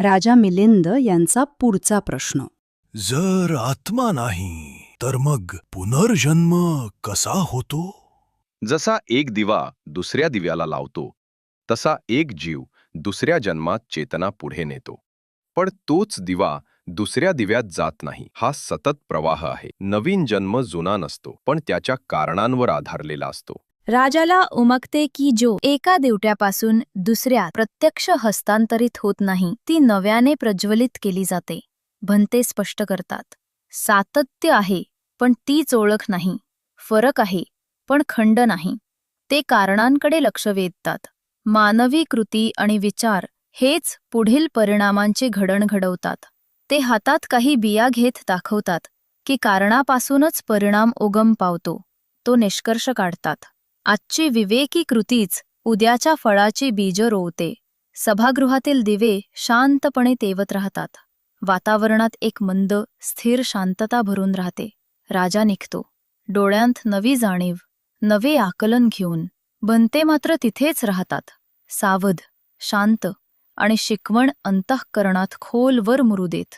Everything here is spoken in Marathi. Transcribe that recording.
राजा मिलिंद यांचा पुढचा प्रश्न. जर आत्मा नाही तर मग पुनर्जन्म कसा होतो? जसा एक दिवा दुसऱ्या दिव्याला लावतो तसा एक जीव दुसऱ्या जन्मात चेतना पुढे नेतो. पण तोच दिवा दुसऱ्या दिव्यात जात नाही. हा सतत प्रवाह आहे. नवीन जन्म जुना नसतो, पण त्याच्या कारणांवर आधारलेला असतो. राजाला उमगते की जो एका दिवट्यापासून दुसऱ्या प्रत्यक्ष हस्तांतरित होत नाही, ती नव्याने प्रज्वलित केली जाते. भंते स्पष्ट करतात, सातत्य आहे पण तीच ओळख नाही. फरक आहे पण खंड नाही. ते कारणांकडे लक्ष वेधतात. मानवी कृती आणि विचार हेच पुढील परिणामांचे घडण घडवतात. ते हातात काही बिया घेत दाखवतात की कारणापासूनच परिणाम उगम पावतो. तो निष्कर्ष काढतात. आजची विवेकी कृतीच उद्याच्या फळाची बीज रोवते. सभागृहातील दिवे शांतपणे तेवत राहतात. वातावरणात एक मंद, स्थिर शांतता भरून राहते. राजा निघतो, डोळ्यांत नवी जाणीव, नवे आकलन घेऊन. भंते मात्र तिथेच राहतात, सावध, शांत आणि शिकवण अंतःकरणात खोलवर मुरू देत.